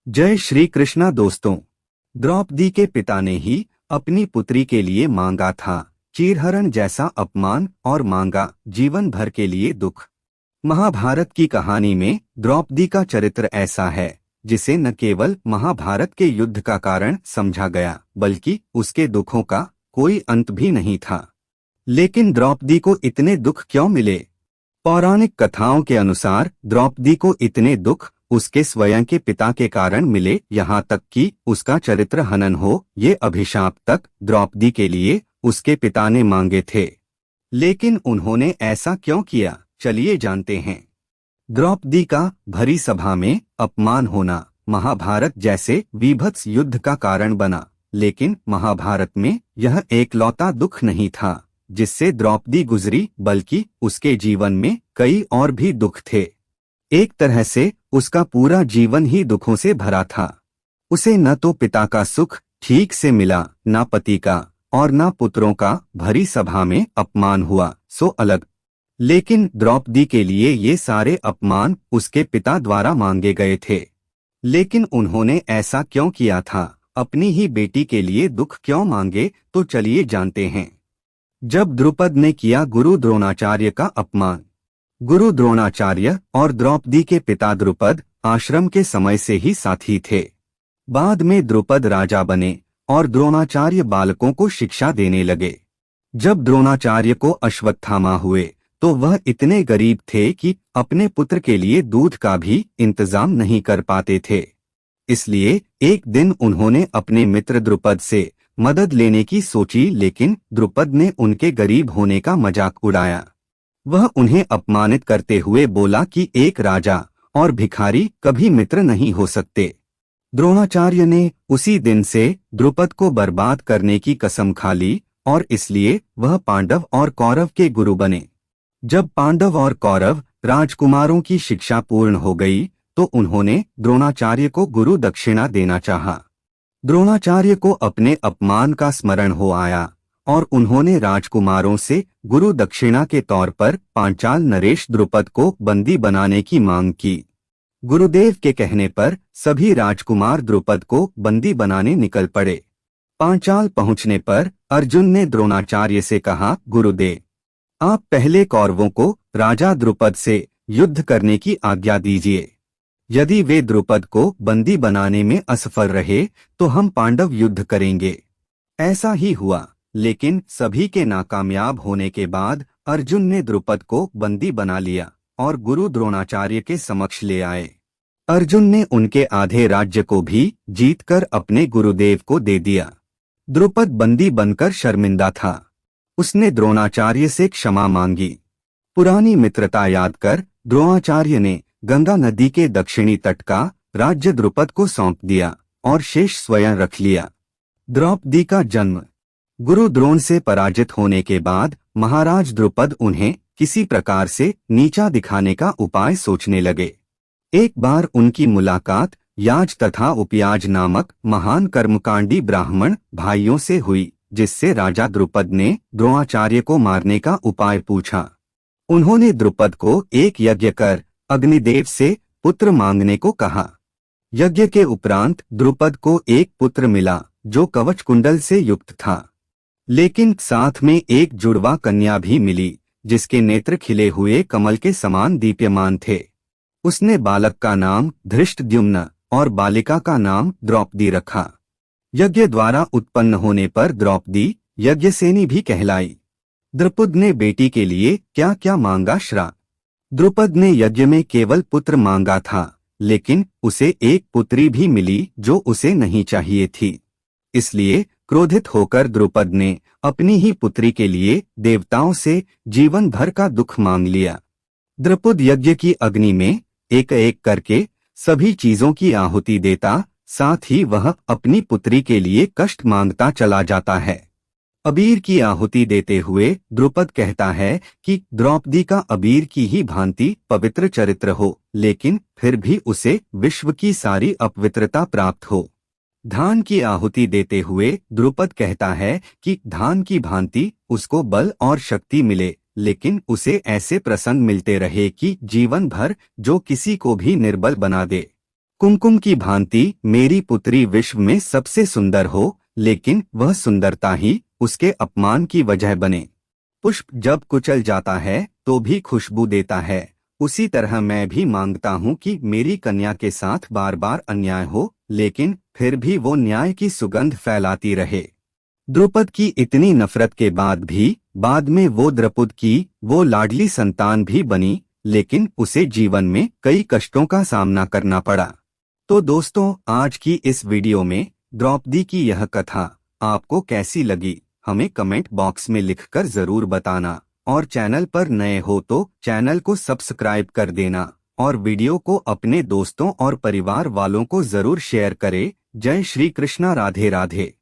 जय श्री कृष्णा दोस्तों। द्रौपदी के पिता ने ही अपनी पुत्री के लिए मांगा था चीरहरण जैसा अपमान और मांगा जीवन भर के लिए दुख। महाभारत की कहानी में द्रौपदी का चरित्र ऐसा है जिसे न केवल महाभारत के युद्ध का कारण समझा गया बल्कि उसके दुखों का कोई अंत भी नहीं था। लेकिन द्रौपदी को इतने दुख क्यों मिले? पौराणिक कथाओं के अनुसार द्रौपदी को इतने दुख उसके स्वयं के पिता के कारण मिले, यहाँ तक कि उसका चरित्र हनन हो, ये अभिशाप तक द्रौपदी के लिए उसके पिता ने मांगे थे। लेकिन उन्होंने ऐसा क्यों किया, चलिए जानते हैं। द्रौपदी का भरी सभा में अपमान होना महाभारत जैसे वीभत्स युद्ध का कारण बना, लेकिन महाभारत में यह एकलौता दुख नहीं था जिससे द्रौपदी गुजरी, बल्कि उसके जीवन में कई और भी दुख थे। एक तरह से उसका पूरा जीवन ही दुखों से भरा था। उसे न तो पिता का सुख ठीक से मिला, न पति का और न पुत्रों का। भरी सभा में अपमान हुआ सो अलग। लेकिन द्रौपदी के लिए ये सारे अपमान उसके पिता द्वारा मांगे गए थे। लेकिन उन्होंने ऐसा क्यों किया था? अपनी ही बेटी के लिए दुख क्यों मांगे? तो चलिए जानते हैं। जब द्रुपद ने किया गुरु द्रोणाचार्य का अपमान। गुरु द्रोणाचार्य और द्रौपदी के पिता द्रुपद आश्रम के समय से ही साथी थे। बाद में द्रुपद राजा बने और द्रोणाचार्य बालकों को शिक्षा देने लगे। जब द्रोणाचार्य को अश्वत्थामा हुए तो वह इतने गरीब थे कि अपने पुत्र के लिए दूध का भी इंतजाम नहीं कर पाते थे। इसलिए एक दिन उन्होंने अपने मित्र द्रुपद से मदद लेने की सोची, लेकिन द्रुपद ने उनके गरीब होने का मजाक उड़ाया। वह उन्हें अपमानित करते हुए बोला कि एक राजा और भिखारी कभी मित्र नहीं हो सकते। द्रोणाचार्य ने उसी दिन से द्रुपद को बर्बाद करने की कसम खा ली और इसलिए वह पांडव और कौरव के गुरु बने। जब पांडव और कौरव राजकुमारों की शिक्षा पूर्ण हो गई तो उन्होंने द्रोणाचार्य को गुरु दक्षिणा देना चाहा। द्रोणाचार्य को अपने अपमान का स्मरण हो आया और उन्होंने राजकुमारों से गुरु दक्षिणा के तौर पर पांचाल नरेश द्रुपद को बंदी बनाने की मांग की। गुरुदेव के कहने पर सभी राजकुमार द्रुपद को बंदी बनाने निकल पड़े। पांचाल पहुंचने पर अर्जुन ने द्रोणाचार्य से कहा, गुरुदेव, आप पहले कौरवों को राजा द्रुपद से युद्ध करने की आज्ञा दीजिए। यदि वे द्रुपद को बंदी बनाने में असफल रहे तो हम पांडव युद्ध करेंगे। ऐसा ही हुआ, लेकिन सभी के नाकामयाब होने के बाद अर्जुन ने द्रुपद को बंदी बना लिया और गुरु द्रोणाचार्य के समक्ष ले आए। अर्जुन ने उनके आधे राज्य को भी जीतकर अपने गुरुदेव को दे दिया। द्रुपद बंदी बनकर शर्मिंदा था। उसने द्रोणाचार्य से क्षमा मांगी। पुरानी मित्रता याद कर द्रोणाचार्य ने गंगा नदी के दक्षिणी तट का राज्य द्रुपद को सौंप दिया और शेष स्वयं रख लिया। द्रौपदी का जन्म। गुरु द्रोण से पराजित होने के बाद महाराज द्रुपद उन्हें किसी प्रकार से नीचा दिखाने का उपाय सोचने लगे। एक बार उनकी मुलाकात याज तथा उपयाज नामक महान कर्मकांडी ब्राह्मण भाइयों से हुई, जिससे राजा द्रुपद ने द्रोणाचार्य को मारने का उपाय पूछा। उन्होंने द्रुपद को एक यज्ञ कर अग्निदेव से पुत्र मांगने को कहा। यज्ञ के उपरांत द्रुपद को एक पुत्र मिला जो कवच कुंडल से युक्त था, लेकिन साथ में एक जुड़वा कन्या भी मिली जिसके नेत्र खिले हुए कमल के समान दीप्यमान थे। उसने बालक का नाम धृष्टद्युम्न और बालिका का नाम द्रौपदी रखा। यज्ञ द्वारा उत्पन्न होने पर द्रौपदी यज्ञसेनी भी कहलाई। द्रुपद ने बेटी के लिए क्या क्या मांगा? श्राप। द्रुपद ने यज्ञ में केवल पुत्र मांगा था, लेकिन उसे एक पुत्री भी मिली जो उसे नहीं चाहिए थी। इसलिए क्रोधित होकर द्रुपद ने अपनी ही पुत्री के लिए देवताओं से जीवन भर का दुख मांग लिया। द्रुपद यज्ञ की अग्नि में एक एक करके सभी चीजों की आहुति देता, साथ ही वह अपनी पुत्री के लिए कष्ट मांगता चला जाता है। अबीर की आहुति देते हुए द्रुपद कहता है कि द्रौपदी का अबीर की ही भांति पवित्र चरित्र हो, लेकिन फिर भी उसे विश्व की सारी अपवित्रता प्राप्त हो। धान की आहुति देते हुए द्रुपद कहता है कि धान की भांति उसको बल और शक्ति मिले, लेकिन उसे ऐसे प्रसंग मिलते रहे कि जीवन भर जो किसी को भी निर्बल बना दे। कुमकुम की भांति मेरी पुत्री विश्व में सबसे सुंदर हो, लेकिन वह सुंदरता ही उसके अपमान की वजह बने। पुष्प जब कुचल जाता है तो भी खुशबू देता है, उसी तरह मैं भी मांगता हूँ कि मेरी कन्या के साथ बार बार अन्याय हो, लेकिन फिर भी वो न्याय की सुगंध फैलाती रहे। द्रुपद की इतनी नफरत के बाद भी बाद में वो द्रपद की वो लाडली संतान भी बनी, लेकिन उसे जीवन में कई कष्टों का सामना करना पड़ा। तो दोस्तों, आज की इस वीडियो में द्रौपदी की यह कथा आपको कैसी लगी, हमें कमेंट बॉक्स में लिखकर जरूर बताना। और चैनल पर नए हो तो चैनल को सब्सक्राइब कर देना और वीडियो को अपने दोस्तों और परिवार वालों को जरूर शेयर करें। जय श्री कृष्णा, राधे राधे।